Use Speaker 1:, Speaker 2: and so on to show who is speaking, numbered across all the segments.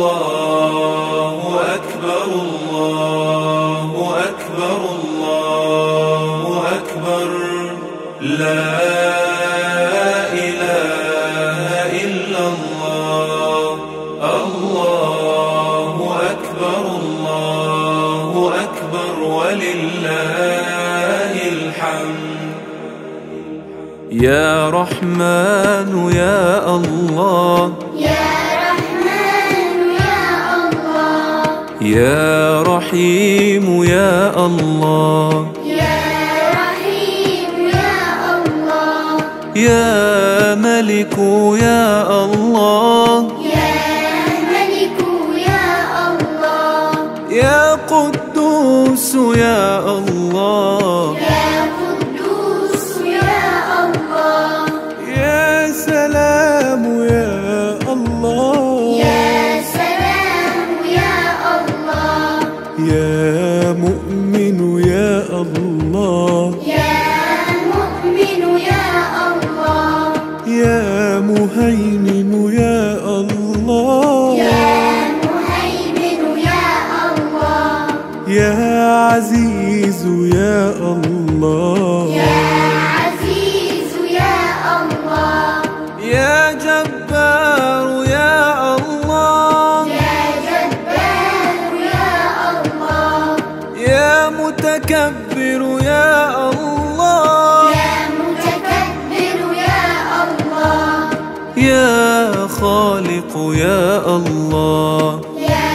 Speaker 1: الله أكبر الله أكبر الله أكبر لا إله إلا الله الله أكبر الله أكبر ولله الحمد يا رحمن يا الله يا رحيم يا الله
Speaker 2: يا رحيم يا الله
Speaker 1: يا ملك يا الله
Speaker 2: يا ملك يا الله
Speaker 1: يا قدوس يا الله
Speaker 2: يا قدوس يا الله
Speaker 1: يا سلام يا الله
Speaker 2: يا سلام يا الله
Speaker 1: يا مؤمن يا الله
Speaker 2: يا مؤمن يا الله
Speaker 1: يا مهيمن يا الله
Speaker 2: يا مهيمن يا الله
Speaker 1: يا عزيز يا الله
Speaker 2: يا عزيز يا الله
Speaker 1: يا جبار يا الله
Speaker 2: يا جبار يا الله
Speaker 1: يا متكبر يا الله
Speaker 2: يا متكبر يا الله
Speaker 1: يا خالق يا الله
Speaker 2: يا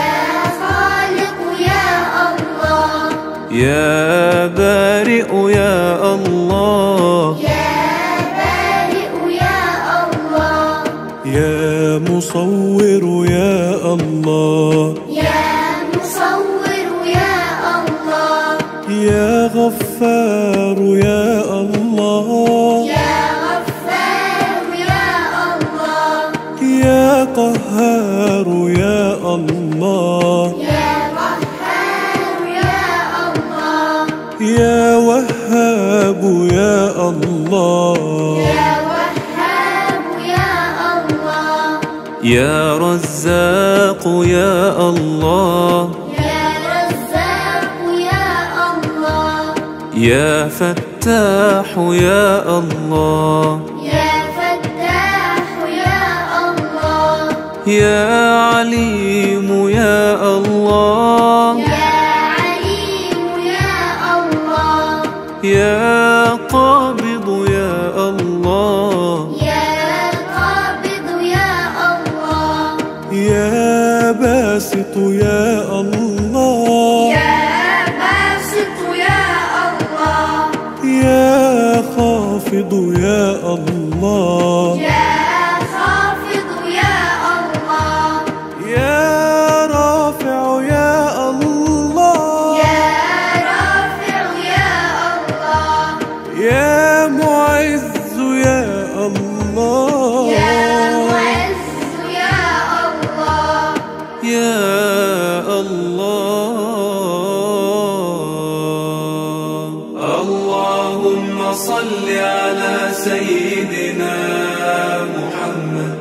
Speaker 2: خالق يا الله
Speaker 1: يا بارئ يا الله
Speaker 2: يا بارئ يا الله
Speaker 1: يا مصور يا الله
Speaker 2: يا مصور يا الله
Speaker 1: يا غفار يا الله
Speaker 2: يا غفار يا الله
Speaker 1: يا قهار يا الله
Speaker 2: يا قهار يا الله
Speaker 1: يا وهاب يا الله
Speaker 2: يا وهاب يا الله
Speaker 1: يا رزاق يا الله
Speaker 2: يا رزاق يا الله
Speaker 1: يا فتاح يا الله
Speaker 2: يا فتاح يا الله
Speaker 1: يا عليم يا الله
Speaker 2: يا عليم يا الله
Speaker 1: يا قابض يا الله
Speaker 2: يا قابض يا الله
Speaker 1: يا باسط يا الله
Speaker 2: يا باسط يا الله
Speaker 1: يا خافض يا الله
Speaker 2: يا خافض يا الله
Speaker 1: يا رافع يا الله
Speaker 2: يا رافع يا الله
Speaker 1: يا معز يا الله
Speaker 2: يا معز يا الله
Speaker 1: يا الله اللهم صل على سيدنا محمد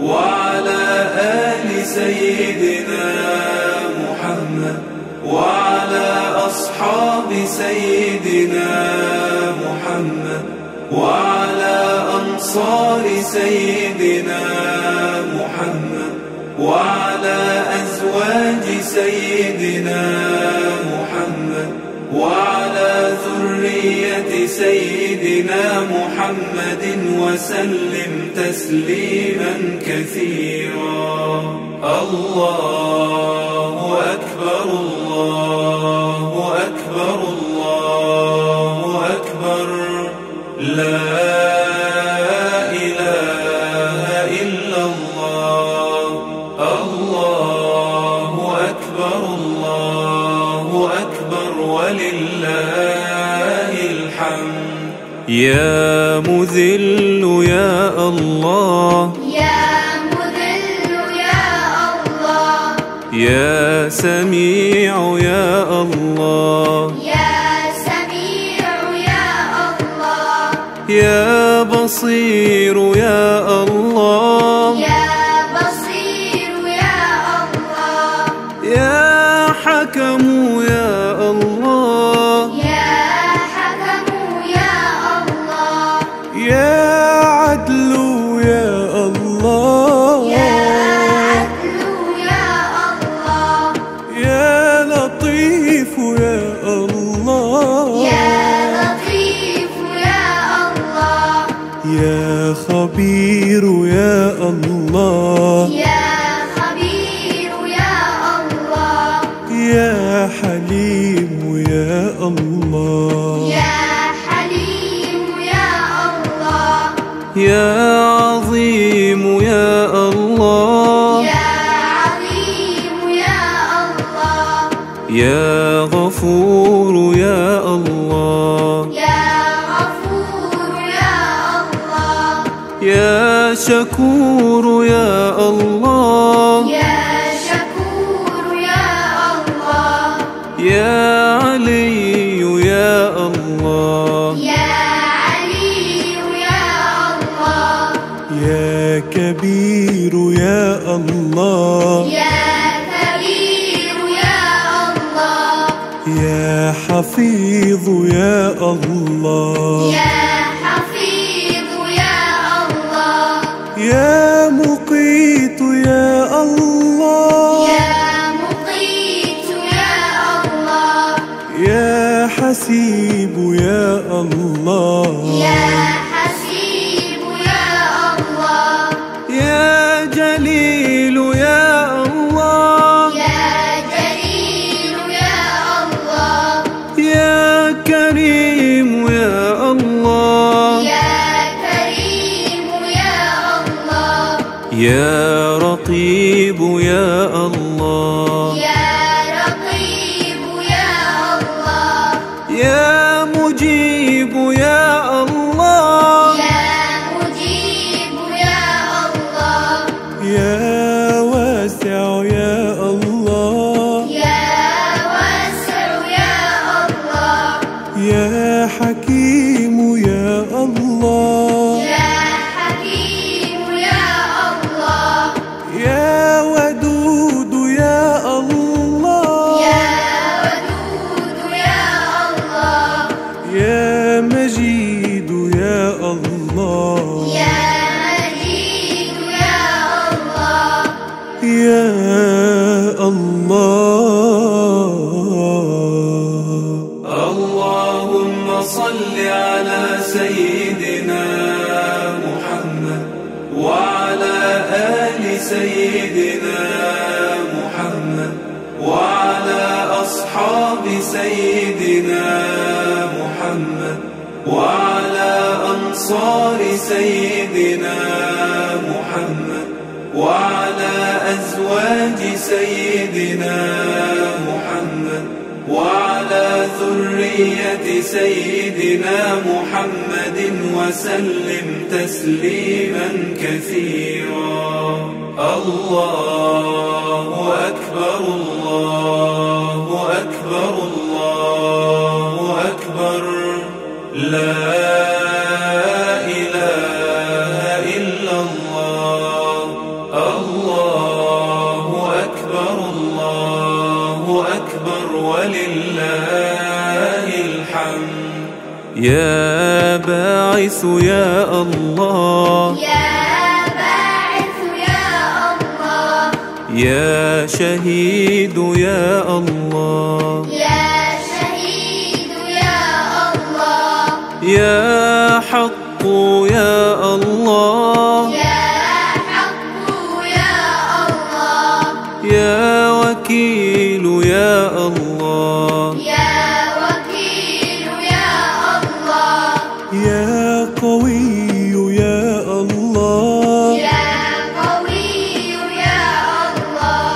Speaker 1: وعلى آل سيدنا محمد وعلى أصحاب سيدنا محمد وعلى أنصار سيدنا محمد وعلى أزواج سيدنا محمد وعلى ذرية سيدنا محمد وسلم تسليما كثيرا الله أكبر الله أكبر الله أكبر لا إله إلا الله الله أكبر الله أكبر ولله الحمد يا مذل يا الله
Speaker 2: يا مذل يا الله
Speaker 1: يا سميع يا الله
Speaker 2: يا سميع يا الله
Speaker 1: يا بصير يا الله
Speaker 2: يا بصير يا
Speaker 1: يا حكم يا الله،
Speaker 2: يا حكم يا الله،
Speaker 1: يا عدل يا الله،
Speaker 2: يا عدل يا الله،
Speaker 1: يا لطيف يا الله،
Speaker 2: يا لطيف يا الله،
Speaker 1: يا خبير يا الله،
Speaker 2: يا خبير يا الله،
Speaker 1: يا حليم يا الله،
Speaker 2: يا حليم يا الله،
Speaker 1: يا عظيم يا الله،
Speaker 2: يا عظيم يا الله،
Speaker 1: يا غفور يا الله،
Speaker 2: يا غفور يا الله،
Speaker 1: يا شكور يا الله،
Speaker 2: يا شكور يا الله،
Speaker 1: يا علي يا الله،
Speaker 2: يا علي يا الله،
Speaker 1: يا كبير يا الله،
Speaker 2: يا كبير يا الله،
Speaker 1: يا حفيظ يا الله،
Speaker 2: يا حفيظ يا الله،
Speaker 1: يا مقيت يا الله،
Speaker 2: يا مقيت يا الله،
Speaker 1: يا حسيب يا الله،
Speaker 2: يا حسيب يا الله،
Speaker 1: يا جليل يا الله،
Speaker 2: يا جليل يا الله،
Speaker 1: يا كريم يا الله،
Speaker 2: يا كريم يا الله،
Speaker 1: يا رقيب يا الله،
Speaker 2: يا رقيب يا الله،
Speaker 1: يا مجيب يا الله،
Speaker 2: يا مجيب يا الله،
Speaker 1: يا واسع يا الله،
Speaker 2: يا واسع يا الله،
Speaker 1: يا حكيم يا الله،
Speaker 2: يا حكيم يا الله،
Speaker 1: يا ودود يا الله،
Speaker 2: يا ودود يا الله،
Speaker 1: يا مجيد يا الله،
Speaker 2: يا مجيد يا الله،
Speaker 1: يا الله. اللهم صل على سيدنا محمد وعلى آل سيدنا محمد وعلى أصحاب سيدنا محمد وعلى أنصار سيدنا محمد وعلى أزواج سيدنا محمد وعلى ذرية سيدنا محمد وسلم تسليما كثيرا. الله أكبر الله أكبر الله أكبر، لا إله إلا الله. الله أكبر الله أكبر ولله الحمد. يا باعث يا الله،
Speaker 2: يا باعث يا الله،
Speaker 1: يا شهيد يا الله،
Speaker 2: يا شهيد يا الله،
Speaker 1: يا حق يا الله،
Speaker 2: يا حق يا الله،
Speaker 1: يا وكيل يا الله،
Speaker 2: يا وكيل يا الله،
Speaker 1: يا قوي يا الله،
Speaker 2: يا قوي يا الله،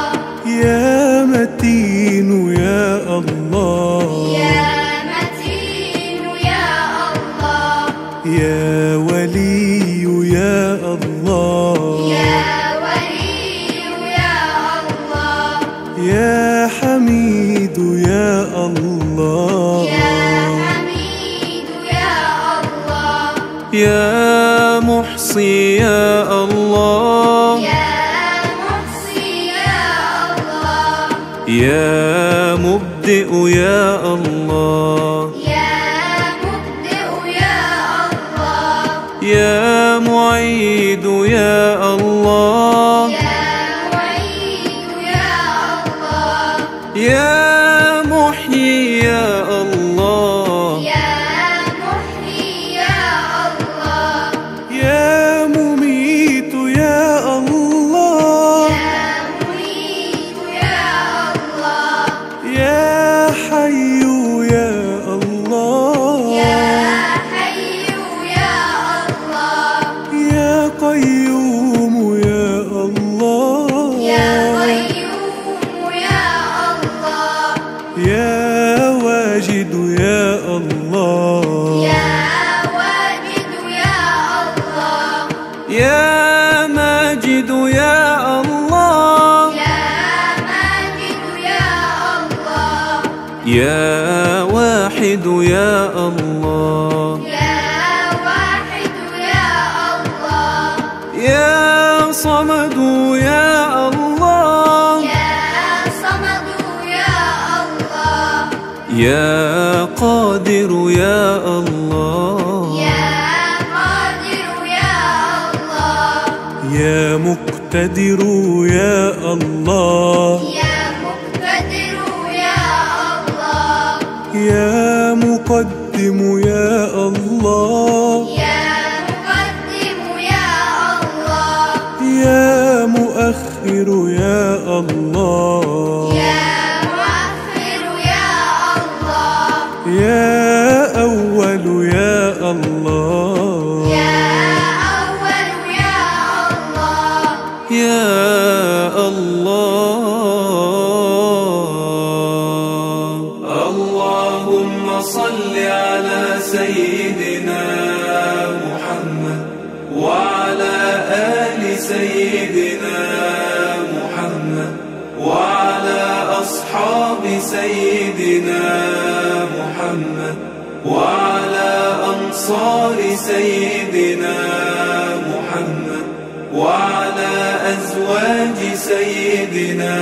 Speaker 1: يا متين يا الله،
Speaker 2: يا متين يا الله،
Speaker 1: يا ولي يا الله،
Speaker 2: يا ولي يا الله،
Speaker 1: يا حميد يا الله،
Speaker 2: يا حميد يا الله،
Speaker 1: يا محصي يا الله،
Speaker 2: يا محصي يا الله،
Speaker 1: يا مبدئ يا الله،
Speaker 2: يا مبدئ يا الله،
Speaker 1: يا معيد يا الله،
Speaker 2: يا معيد يا الله،
Speaker 1: يا محيي يا الله،
Speaker 2: يا محيي يا الله،
Speaker 1: يا مميت يا الله،
Speaker 2: يا مميت يا الله،
Speaker 1: يا حي يا الله،
Speaker 2: يا حي يا الله،
Speaker 1: يا قيوم يا الله،
Speaker 2: يا قيوم يا الله،
Speaker 1: يا واجد يا الله،
Speaker 2: يا واجد يا الله،
Speaker 1: يا ماجد يا الله،
Speaker 2: يا ماجد يا الله،
Speaker 1: يا واحد يا الله،
Speaker 2: يا واحد يا الله،
Speaker 1: يا صمد يا الله،
Speaker 2: يا صمد يا الله،
Speaker 1: يا قادر يا الله،
Speaker 2: يا قادر يا الله،
Speaker 1: يا مقتدر يا الله،
Speaker 2: يا مقتدر يا الله،
Speaker 1: يا مقدم يا الله،
Speaker 2: يا مقدم يا الله،
Speaker 1: يا مؤخر يا الله،
Speaker 2: يا مؤخر يا الله،
Speaker 1: يا أول يا الله،
Speaker 2: يا أول يا الله،
Speaker 1: يا الله. اللهم صل على سيدنا محمد وعلى آل سيدنا محمد وعلى أصحاب سيدنا محمد وعلى أنصار سيدنا محمد وعلى أزواج سيدنا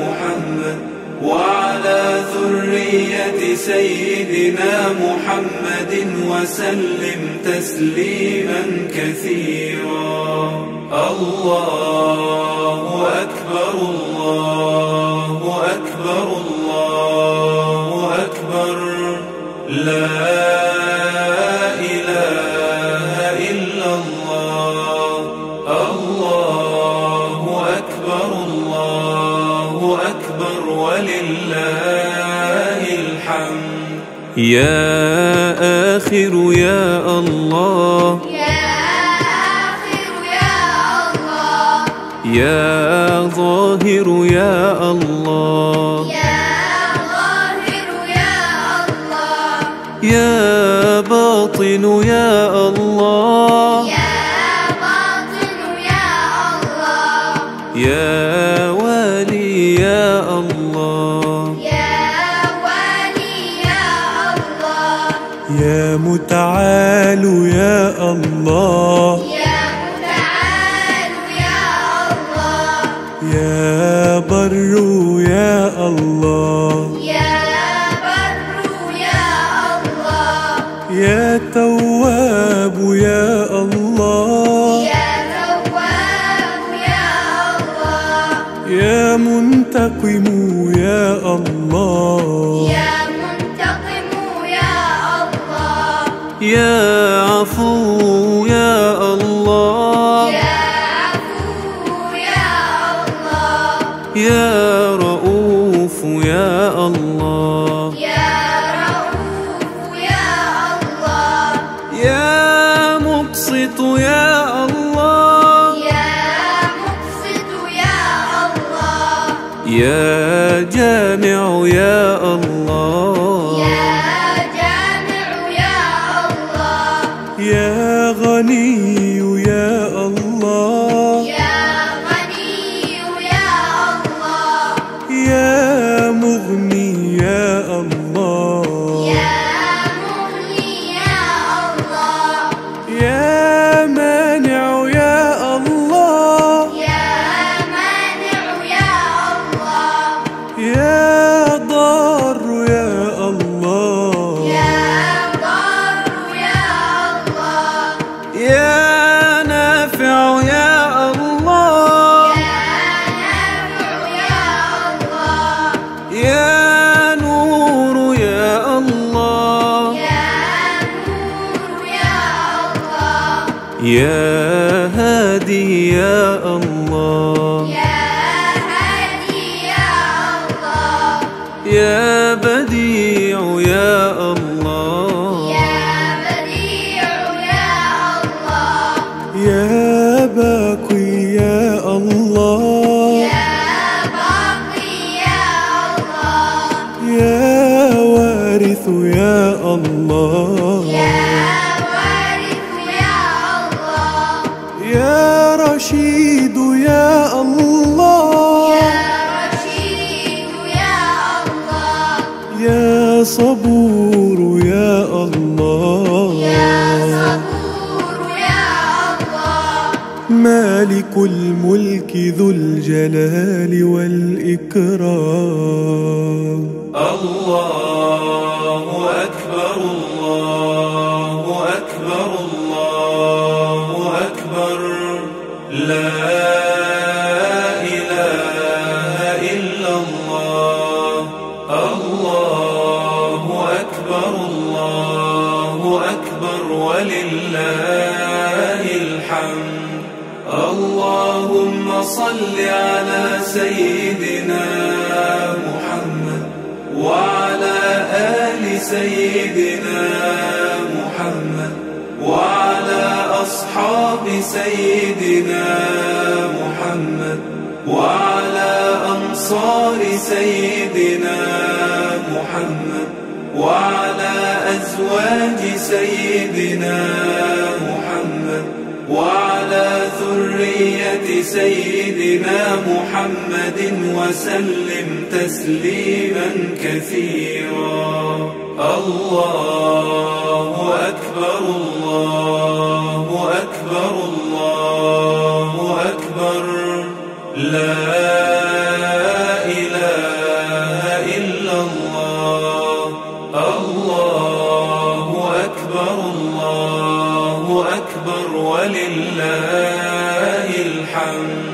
Speaker 1: محمد وعلى ذرية سيدنا محمد وسلم تسليما كثيرا. الله أكبر الله أكبر الله أكبر، لا إله إلا الله. الله أكبر الله أكبر ولله الحمد. يا آخر يا الله،
Speaker 2: يا آخر يا الله،
Speaker 1: يا ظاهر يا الله،
Speaker 2: يا ظاهر يا الله،
Speaker 1: يا باطن يا الله،
Speaker 2: يا باطن يا الله،
Speaker 1: يا والي يا الله،
Speaker 2: يا والي يا الله،
Speaker 1: يا متعال يا الله،
Speaker 2: يا متعال يا الله،
Speaker 1: يا بر يا الله،
Speaker 2: يا بر يا الله،
Speaker 1: يا تواب يا الله،
Speaker 2: يا تواب يا الله،
Speaker 1: يا منتقم يا الله،
Speaker 2: يا منتقم يا الله،
Speaker 1: يا عفو يا الله،
Speaker 2: يا عفو يا الله،
Speaker 1: يا رؤوف يا الله،
Speaker 2: يا رؤوف يا الله،
Speaker 1: يا مقسط يا الله،
Speaker 2: يا مقسط يا الله،
Speaker 1: يا جامع يا الله،
Speaker 2: يا جامع يا الله،
Speaker 1: يا غني يا الله،
Speaker 2: يا غني يا الله،
Speaker 1: يا مغني يا الله،
Speaker 2: يا مغني يا الله،
Speaker 1: يا مانع يا الله،
Speaker 2: يا مانع يا الله،
Speaker 1: يا هادي يا الله،
Speaker 2: يا هادي يا الله،
Speaker 1: يا بديع يا الله،
Speaker 2: يا بديع يا الله،
Speaker 1: يا باقي يا الله،
Speaker 2: يا باقي يا الله،
Speaker 1: يا وارث يا الله،
Speaker 2: يا وارث يا الله،
Speaker 1: يا رشيد يا الله،
Speaker 2: يا رشيد يا الله،
Speaker 1: يا صبور يا الله،
Speaker 2: يا صبور يا الله،
Speaker 1: مالك الملك ذو الجلال والإكرام. الله أكبر الله أكبر الله أكبر، لا إله إلا الله. الله أكبر الله أكبر ولله الحمد. اللهم صل على سيدنا محمد وعلى آل سيدنا محمد وعلى أصحاب سيدنا محمد وعلى أنصار سيدنا محمد وعلى أزواج سيدنا محمد وعلى ذرية سيدنا محمد وسلم تسليما كثيرا. الله أكبر الله أكبر الله أكبر، لا إله إلا الله. الله أكبر الله أكبر ولله الحمد.